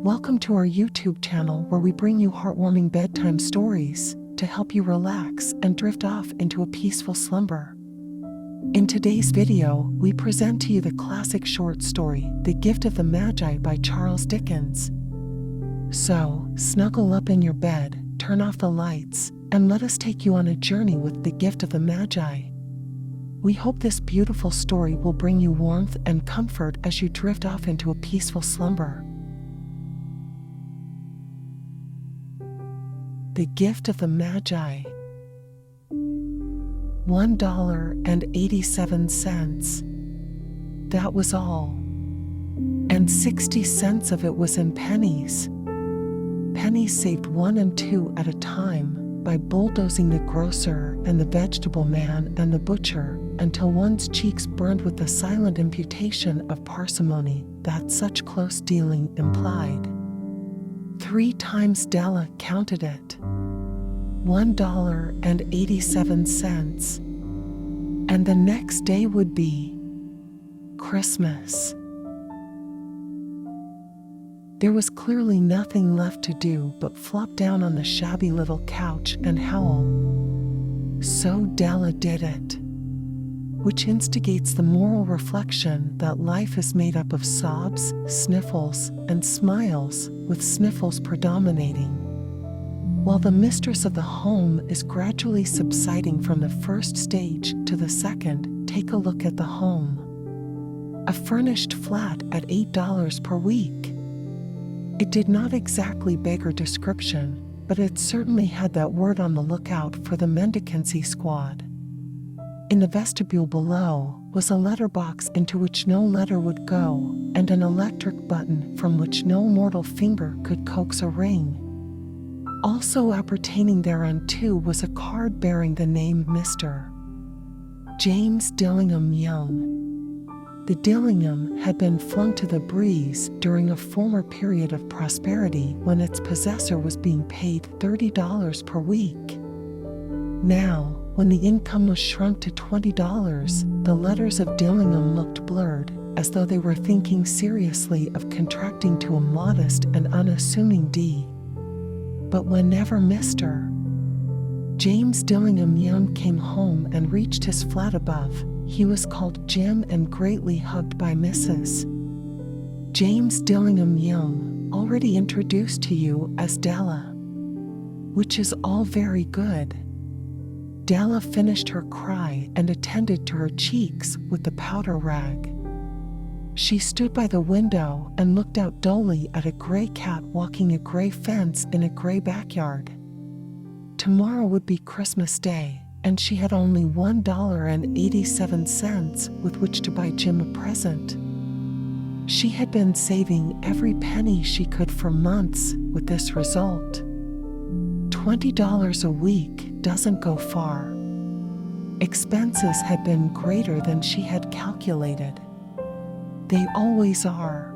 Welcome to our YouTube channel where we bring you heartwarming bedtime stories to help you relax and drift off into a peaceful slumber. In today's video, we present to you the classic short story, The Gift of the Magi by Charles Dickens. So, snuggle up in your bed, turn off the lights, and let us take you on a journey with The Gift of the Magi. We hope this beautiful story will bring you warmth and comfort as you drift off into a peaceful slumber. The Gift of the Magi. $1.87. That was all. And 60 cents of it was in pennies. Pennies saved 1 and 2 at a time by bulldozing the grocer and the vegetable man and the butcher until one's cheeks burned with the silent imputation of parsimony that such close dealing implied. 3 times Della counted it. $1.87. And the next day would be Christmas. There was clearly nothing left to do but flop down on the shabby little couch and howl. So Della did it. Which instigates the moral reflection that life is made up of sobs, sniffles, and smiles, with sniffles predominating. While the mistress of the home is gradually subsiding from the first stage to the second, take a look at the home. A furnished flat at $8 per week. It did not exactly beggar description, but it certainly had that word on the lookout for the mendicancy squad. In the vestibule below was a letterbox into which no letter would go, and an electric button from which no mortal finger could coax a ring. Also appertaining thereunto was a card bearing the name Mr. James Dillingham Young. The Dillingham had been flung to the breeze during a former period of prosperity when its possessor was being paid $30 per week. Now, when the income was shrunk to $20, the letters of Dillingham looked blurred, as though they were thinking seriously of contracting to a modest and unassuming D. But whenever Mr. James Dillingham Young came home and reached his flat above, he was called Jim and greatly hugged by Mrs. James Dillingham Young, already introduced to you as Della. Which is all very good. Della finished her cry and attended to her cheeks with the powder rag. She stood by the window and looked out dully at a gray cat walking a gray fence in a gray backyard. Tomorrow would be Christmas Day, and she had only $1.87 with which to buy Jim a present. She had been saving every penny she could for months with this result. $20 a week doesn't go far. Expenses had been greater than she had calculated. They always are.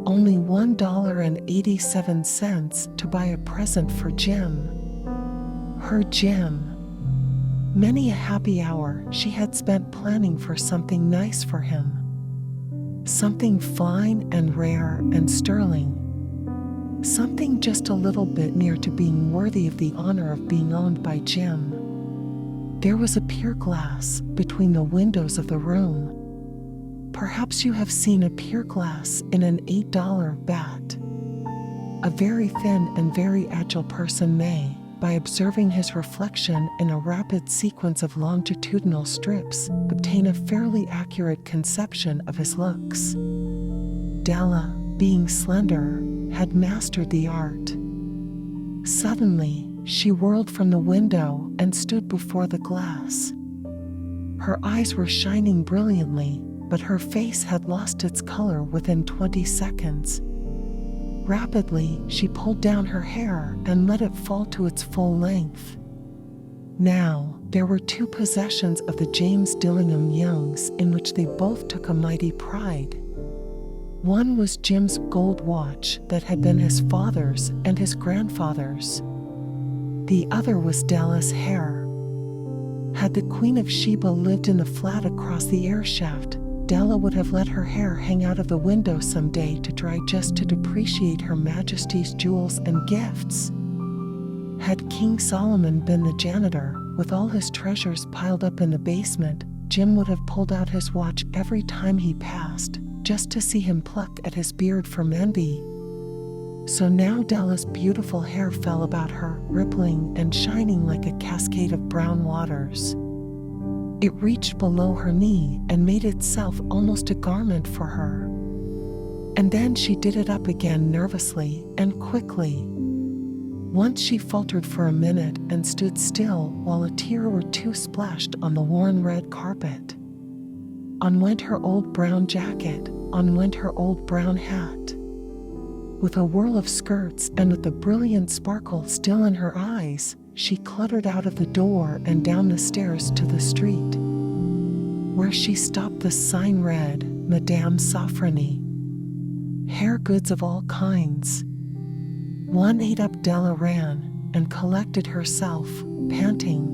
Only $1.87 to buy a present for Jim. Her Jim. Many a happy hour she had spent planning for something nice for him. Something fine and rare and sterling. Something just a little bit near to being worthy of the honor of being owned by Jim. There was a pier glass between the windows of the room. Perhaps you have seen a pier glass in an $8 bat. A very thin and very agile person may, by observing his reflection in a rapid sequence of longitudinal strips, obtain a fairly accurate conception of his looks. Della, being slender, had mastered the art. Suddenly, she whirled from the window and stood before the glass. Her eyes were shining brilliantly, but her face had lost its color within 20 seconds. Rapidly, she pulled down her hair and let it fall to its full length. Now, there were 2 possessions of the James Dillingham Youngs in which they both took a mighty pride. One was Jim's gold watch that had been his father's and his grandfather's. The other was Della's hair. Had the Queen of Sheba lived in the flat across the air shaft, Della would have let her hair hang out of the window someday to dry just to depreciate Her Majesty's jewels and gifts. Had King Solomon been the janitor, with all his treasures piled up in the basement, Jim would have pulled out his watch every time he passed, just to see him pluck at his beard from envy. So now Della's beautiful hair fell about her, rippling and shining like a cascade of brown waters. It reached below her knee and made itself almost a garment for her. And then she did it up again nervously and quickly. Once she faltered for a minute and stood still while a tear or two splashed on the worn red carpet. On went her old brown jacket, on went her old brown hat. With a whirl of skirts and with the brilliant sparkle still in her eyes, she cluttered out of the door and down the stairs to the street, where she stopped. The sign read, Madame Sofronie. Hair goods of all kinds. 1/8 up Della ran and collected herself, panting.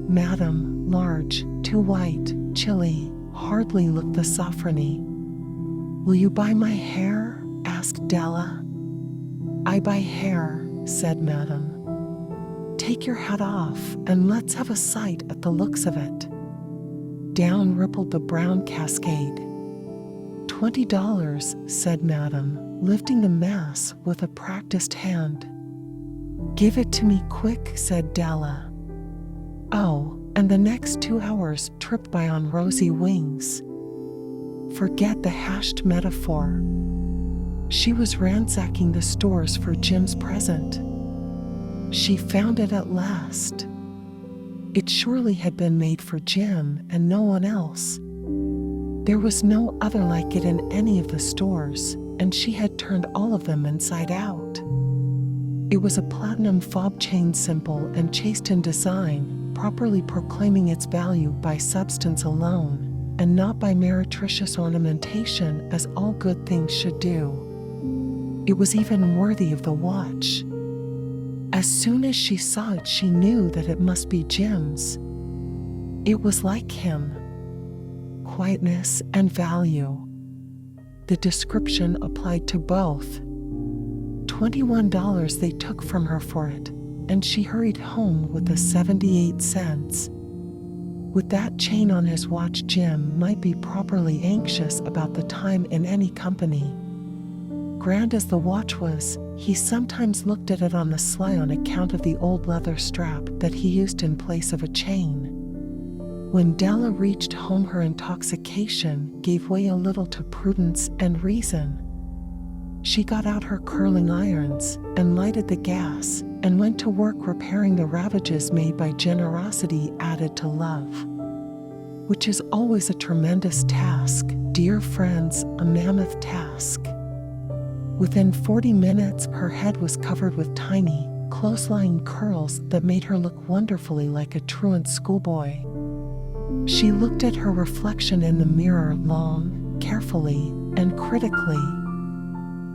Madam, large, too white, chilly, hardly looked the Sofronie. Will you buy my hair? Asked Della. I buy hair, said Madam. Take your hat off and let's have a sight at the looks of it. Down rippled the brown cascade. $20, said Madam, lifting the mass with a practiced hand. Give it to me quick, said Della. Oh, and the next 2 hours tripped by on rosy wings. Forget the hashed metaphor. She was ransacking the stores for Jim's present. She found it at last. It surely had been made for Jim and no one else. There was no other like it in any of the stores, and she had turned all of them inside out. It was a platinum fob chain, simple and chaste in design, properly proclaiming its value by substance alone, and not by meretricious ornamentation as all good things should do. It was even worthy of the watch. As soon as she saw it, she knew that it must be Jim's. It was like him. Quietness and value. The description applied to both. $21 they took from her for it, and she hurried home with the 78 cents. With that chain on his watch, Jim might be properly anxious about the time in any company. Grand as the watch was, he sometimes looked at it on the sly on account of the old leather strap that he used in place of a chain. When Della reached home, her intoxication gave way a little to prudence and reason. She got out her curling irons and lighted the gas and went to work repairing the ravages made by generosity added to love, which is always a tremendous task, dear friends, a mammoth task. Within 40 minutes, her head was covered with tiny, close-lying curls that made her look wonderfully like a truant schoolboy. She looked at her reflection in the mirror long, carefully, and critically.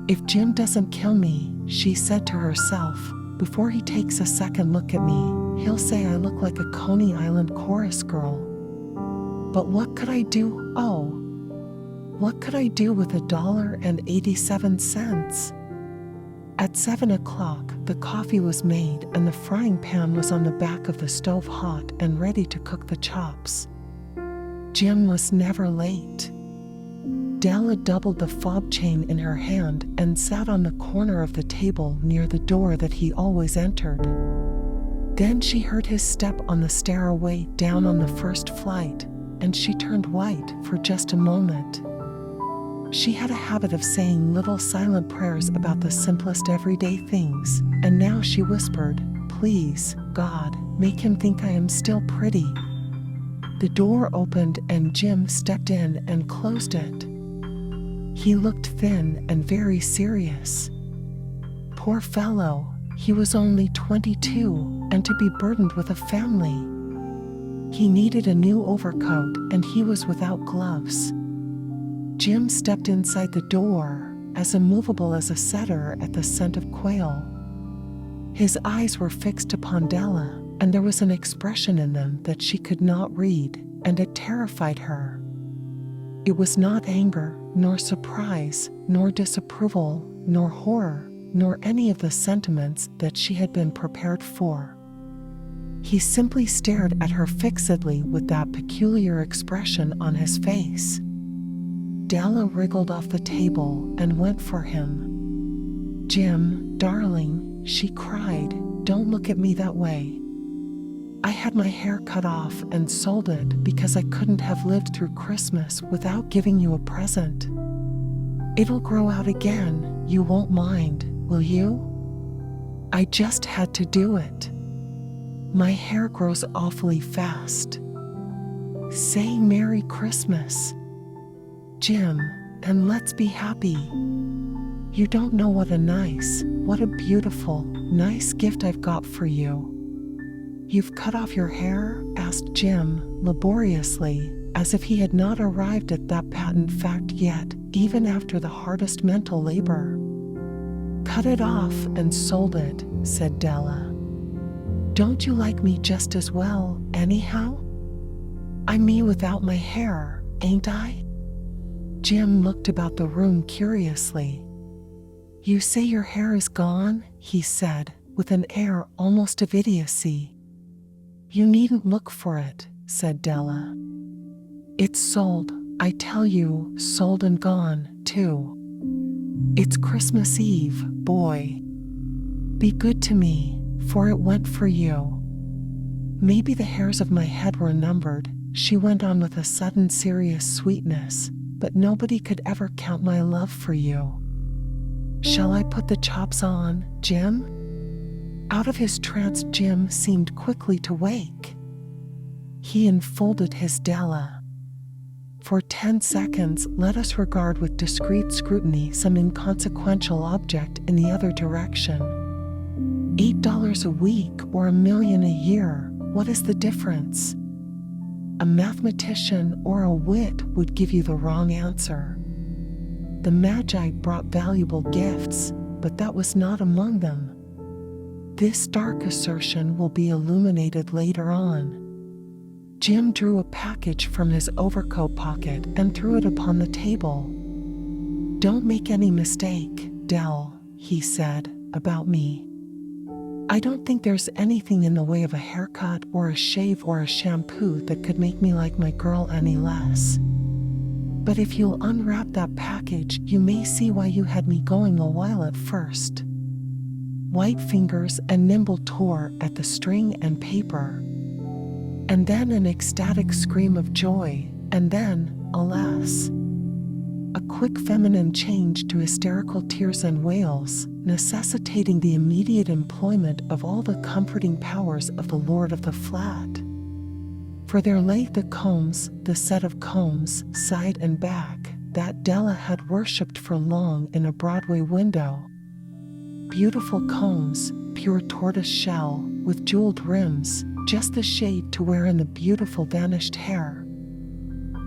If Jim doesn't kill me, she said to herself, before he takes a second look at me, he'll say I look like a Coney Island chorus girl. But what could I do? Oh, what could I do with $1.87? At 7 o'clock, the coffee was made and the frying pan was on the back of the stove hot and ready to cook the chops. Jim was never late. Della doubled the fob chain in her hand and sat on the corner of the table near the door that he always entered. Then she heard his step on the stairway down on the first flight, and she turned white for just a moment. She had a habit of saying little silent prayers about the simplest everyday things, and now she whispered, "Please, God, make him think I am still pretty." The door opened and Jim stepped in and closed it. He looked thin and very serious. Poor fellow, he was only 22, and to be burdened with a family. He needed a new overcoat and he was without gloves. Jim stepped inside the door, as immovable as a setter at the scent of quail. His eyes were fixed upon Della, and there was an expression in them that she could not read, and it terrified her. It was not anger, nor surprise, nor disapproval, nor horror, nor any of the sentiments that she had been prepared for. He simply stared at her fixedly with that peculiar expression on his face. Della wriggled off the table and went for him. "Jim, darling," she cried, "don't look at me that way. I had my hair cut off and sold it because I couldn't have lived through Christmas without giving you a present. It'll grow out again, you won't mind, will you? I just had to do it. My hair grows awfully fast. Say Merry Christmas, Jim, and let's be happy. You don't know what a beautiful, nice gift I've got for you." "You've cut off your hair?" asked Jim, laboriously, as if he had not arrived at that patent fact yet, even after the hardest mental labor. "Cut it off and sold it," said Della. "Don't you like me just as well, anyhow? I'm me without my hair, ain't I?" Jim looked about the room curiously. "You say your hair is gone?" he said, with an air almost of idiocy. "You needn't look for it," said Della. "It's sold, I tell you, sold and gone, too. It's Christmas Eve, boy. Be good to me, for it went for you. Maybe the hairs of my head were numbered," she went on with a sudden serious sweetness, "but nobody could ever count my love for you. Shall I put the chops on, Jim?" Out of his trance, Jim seemed quickly to wake. He enfolded his Della. For 10 seconds, let us regard with discreet scrutiny some inconsequential object in the other direction. $8 a week or $1 million a year, what is the difference? A mathematician or a wit would give you the wrong answer. The Magi brought valuable gifts, but that was not among them. This dark assertion will be illuminated later on. Jim drew a package from his overcoat pocket and threw it upon the table. "Don't make any mistake, Dell," he said, "about me. I don't think there's anything in the way of a haircut or a shave or a shampoo that could make me like my girl any less. But if you'll unwrap that package, you may see why you had me going a while at first." White fingers and nimble tore at the string and paper. And then an ecstatic scream of joy, and then, alas, a quick feminine change to hysterical tears and wails, necessitating the immediate employment of all the comforting powers of the lord of the flat. For there lay the combs, the set of combs, side and back, that Della had worshipped for long in a Broadway window. Beautiful combs, pure tortoise shell, with jeweled rims, just the shade to wear in the beautiful vanished hair.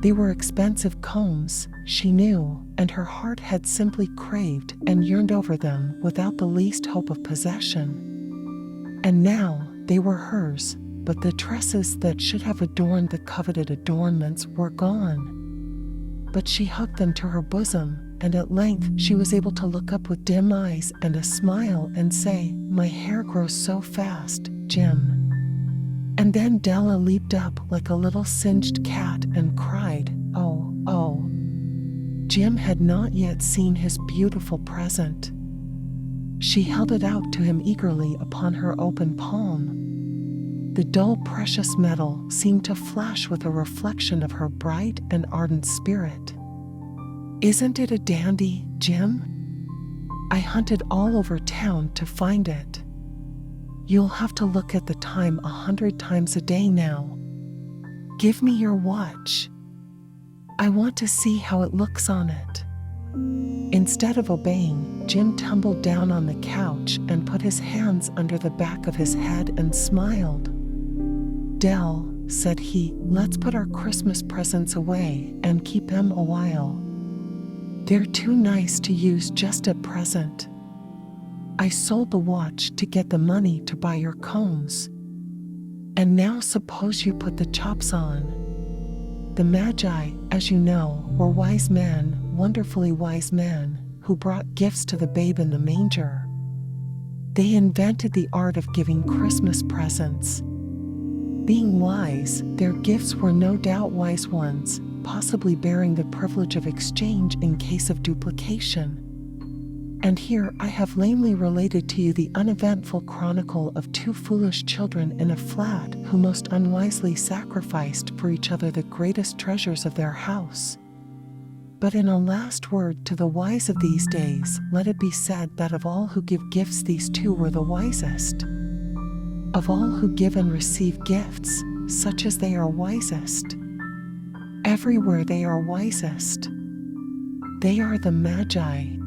They were expensive combs, she knew, and her heart had simply craved and yearned over them without the least hope of possession. And now they were hers, but the tresses that should have adorned the coveted adornments were gone. But she hugged them to her bosom, and at length she was able to look up with dim eyes and a smile and say, "My hair grows so fast, Jim." And then Della leaped up like a little singed cat and cried, "Oh, oh." Jim had not yet seen his beautiful present. She held it out to him eagerly upon her open palm. The dull precious metal seemed to flash with a reflection of her bright and ardent spirit. "Isn't it a dandy, Jim? I hunted all over town to find it. You'll have to look at the time 100 times a day now. Give me your watch. I want to see how it looks on it." Instead of obeying, Jim tumbled down on the couch and put his hands under the back of his head and smiled. "Dell," said he, "let's put our Christmas presents away and keep them a while. They're too nice to use just at present. I sold the watch to get the money to buy your combs. And now suppose you put the chops on. The Magi, as you know, were wise men, wonderfully wise men, who brought gifts to the babe in the manger. They invented the art of giving Christmas presents. Being wise, their gifts were no doubt wise ones, possibly bearing the privilege of exchange in case of duplication. And here I have lamely related to you the uneventful chronicle of two foolish children in a flat who most unwisely sacrificed for each other the greatest treasures of their house. But in a last word to the wise of these days, let it be said that of all who give gifts, these two were the wisest. Of all who give and receive gifts, such as they are wisest. Everywhere they are wisest. They are the Magi.